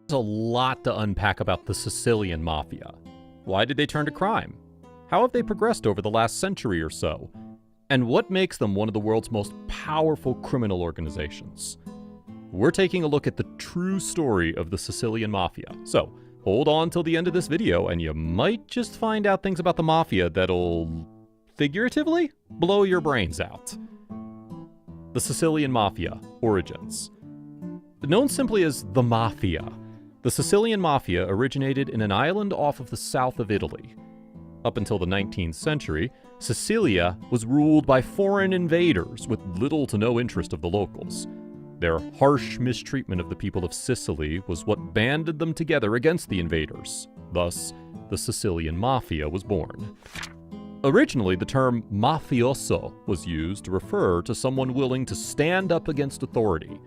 There's a lot to unpack about the Sicilian Mafia. Why did they turn to crime? How have they progressed over the last century or so? And what makes them one of the world's most powerful criminal organizations? We're taking a look at the true story of the Sicilian Mafia. So, hold on till the end of this video and you might just find out things about the Mafia that'll, figuratively, blow your brains out. The Sicilian Mafia, origins. Known simply as the Mafia, the Sicilian Mafia originated in an island off of the south of Italy. Up until the 19th century, Sicilia was ruled by foreign invaders with little to no interest of the locals. Their harsh mistreatment of the people of Sicily was what banded them together against the invaders. Thus, the Sicilian Mafia was born. Originally, the term mafioso was used to refer to someone willing to stand up against authority.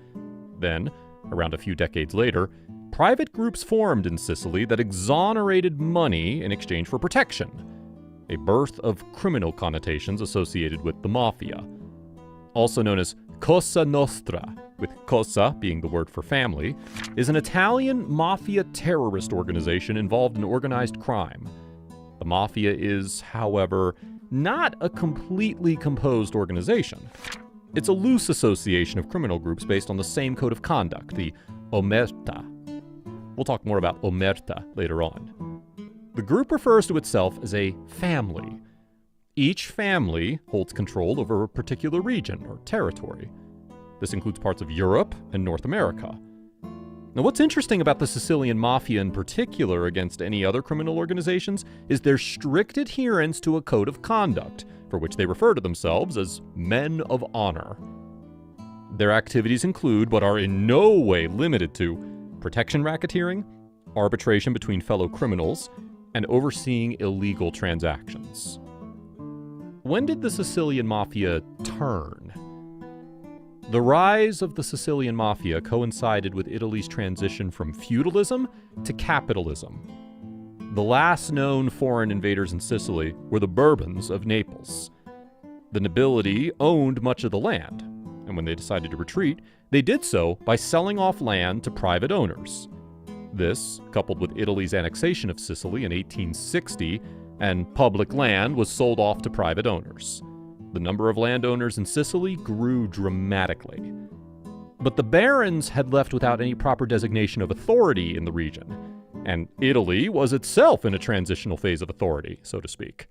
Then, around a few decades later, private groups formed in Sicily that exonerated money in exchange for protection, a birth of criminal connotations associated with the Mafia. Also known as Cosa Nostra, with cosa being the word for family, is an Italian mafia terrorist organization involved in organized crime. The Mafia is, however, not a completely composed organization. It's a loose association of criminal groups based on the same code of conduct, the omerta. We'll talk more about omerta later on. The group refers to itself as a family. Each family holds control over a particular region or territory. This includes parts of Europe and North America. Now, what's interesting about the Sicilian Mafia in particular against any other criminal organizations is their strict adherence to a code of conduct, for which they refer to themselves as men of honor. Their activities include, but are in no way limited to, protection racketeering, arbitration between fellow criminals, and overseeing illegal transactions. When did the Sicilian Mafia turn? The rise of the Sicilian Mafia coincided with Italy's transition from feudalism to capitalism. The last known foreign invaders in Sicily were the Bourbons of Naples. The nobility owned much of the land, and when they decided to retreat, they did so by selling off land to private owners. This, coupled with Italy's annexation of Sicily in 1860, and public land was sold off to private owners. The number of landowners in Sicily grew dramatically. But the barons had left without any proper designation of authority in the region, and Italy was itself in a transitional phase of authority, so to speak.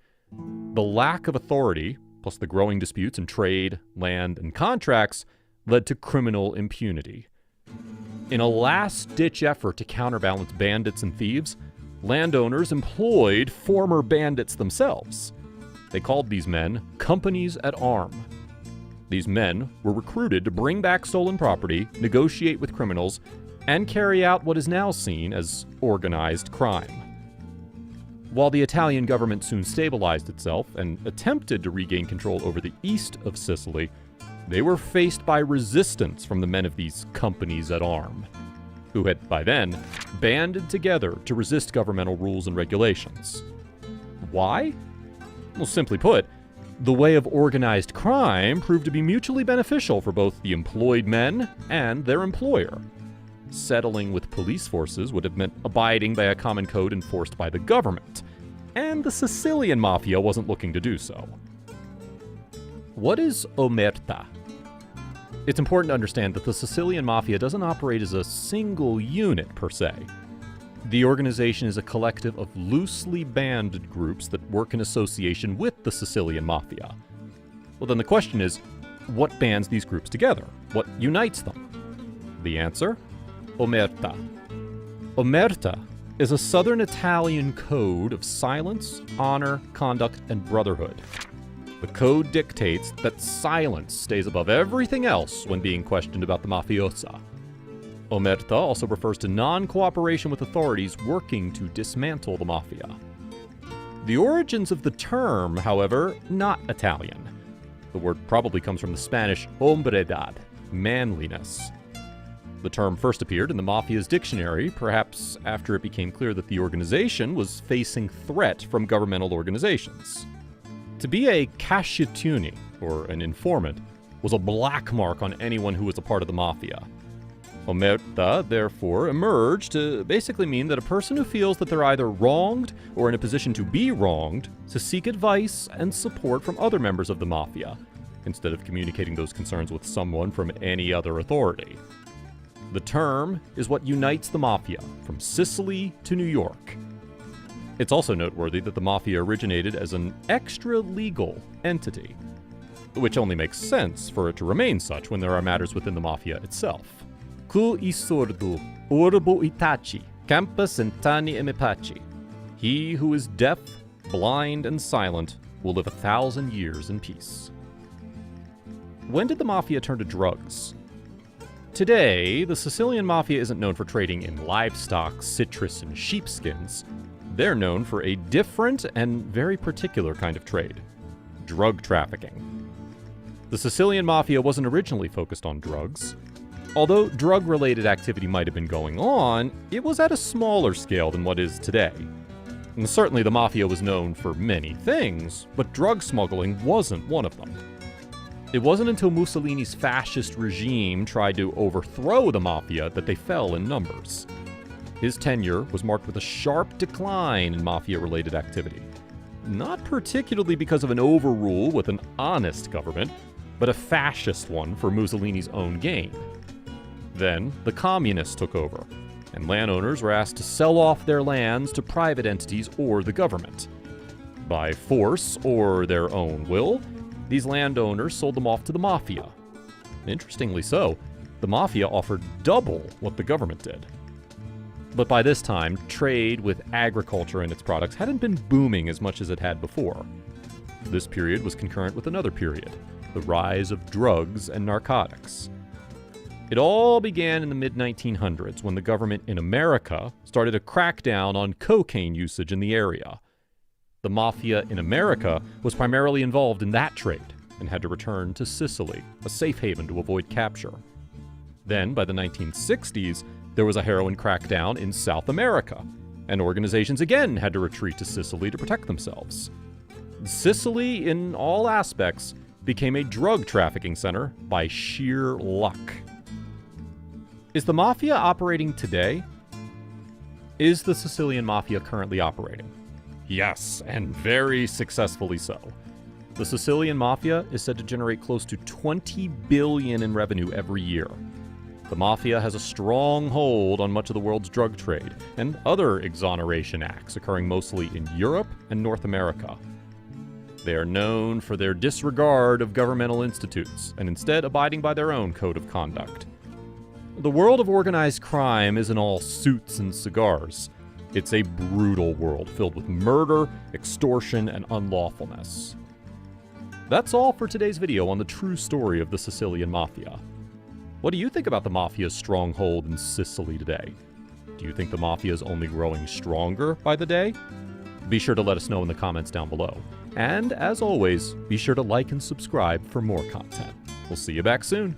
The lack of authority, plus the growing disputes in trade, land, and contracts, led to criminal impunity. In a last-ditch effort to counterbalance bandits and thieves, landowners employed former bandits themselves. They called these men companies at arms. These men were recruited to bring back stolen property, negotiate with criminals, and carry out what is now seen as organized crime. While the Italian government soon stabilized itself and attempted to regain control over the east of Sicily, they were faced by resistance from the men of these companies at arms, who had, by then, banded together to resist governmental rules and regulations. Why? Well, simply put, the way of organized crime proved to be mutually beneficial for both the employed men and their employer. Settling with police forces would have meant abiding by a common code enforced by the government, and the Sicilian Mafia wasn't looking to do so. What is omerta? It's important to understand that the Sicilian Mafia doesn't operate as a single unit per se. The organization is a collective of loosely banded groups that work in association with the Sicilian Mafia. Well, then the question is, what bands these groups together? What unites them? The answer? Omerta. Omerta is a southern Italian code of silence, honor, conduct, and brotherhood. The code dictates that silence stays above everything else when being questioned about the mafiosa. Omerta also refers to non-cooperation with authorities working to dismantle the mafia. The origins of the term, however, not Italian. The word probably comes from the Spanish hombredad, manliness. The term first appeared in the Mafia's dictionary, perhaps after it became clear that the organization was facing threat from governmental organizations. To be a cacciatore, or an informant, was a black mark on anyone who was a part of the Mafia. Omerta, therefore, emerged to basically mean that a person who feels that they're either wronged or in a position to be wronged to seek advice and support from other members of the mafia, instead of communicating those concerns with someone from any other authority. The term is what unites the mafia from Sicily to New York. It's also noteworthy that the mafia originated as an extra-legal entity, which only makes sense for it to remain such when there are matters within the mafia itself. Ku I sordo, urbo itachi, campa centani e mepaci. He who is deaf, blind, and silent will live 1,000 years in peace. When did the mafia turn to drugs? Today, the Sicilian Mafia isn't known for trading in livestock, citrus, and sheepskins. They're known for a different and very particular kind of trade: drug trafficking. The Sicilian Mafia wasn't originally focused on drugs. Although drug-related activity might have been going on, it was at a smaller scale than what is today. And certainly the Mafia was known for many things, but drug smuggling wasn't one of them. It wasn't until Mussolini's fascist regime tried to overthrow the Mafia that they fell in numbers. His tenure was marked with a sharp decline in Mafia-related activity. Not particularly because of an overrule with an honest government, but a fascist one for Mussolini's own gain. Then, the communists took over, and landowners were asked to sell off their lands to private entities or the government. By force or their own will, these landowners sold them off to the Mafia. Interestingly so, the Mafia offered double what the government did. But by this time, trade with agriculture and its products hadn't been booming as much as it had before. This period was concurrent with another period, the rise of drugs and narcotics. It all began in the mid-1900s when the government in America started a crackdown on cocaine usage in the area. The Mafia in America was primarily involved in that trade and had to return to Sicily, a safe haven to avoid capture. Then, by the 1960s, there was a heroin crackdown in South America, and organizations again had to retreat to Sicily to protect themselves. Sicily, in all aspects, became a drug trafficking center by sheer luck. Is the Mafia operating today? Is the Sicilian Mafia currently operating? Yes, and very successfully so. The Sicilian Mafia is said to generate close to $20 billion in revenue every year. The Mafia has a strong hold on much of the world's drug trade and other exoneration acts occurring mostly in Europe and North America. They are known for their disregard of governmental institutes and instead abiding by their own code of conduct. The world of organized crime isn't all suits and cigars. It's a brutal world filled with murder, extortion, and unlawfulness. That's all for today's video on the true story of the Sicilian Mafia. What do you think about the Mafia's stronghold in Sicily today? Do you think the Mafia is only growing stronger by the day? Be sure to let us know in the comments down below. And as always, be sure to like and subscribe for more content. We'll see you back soon.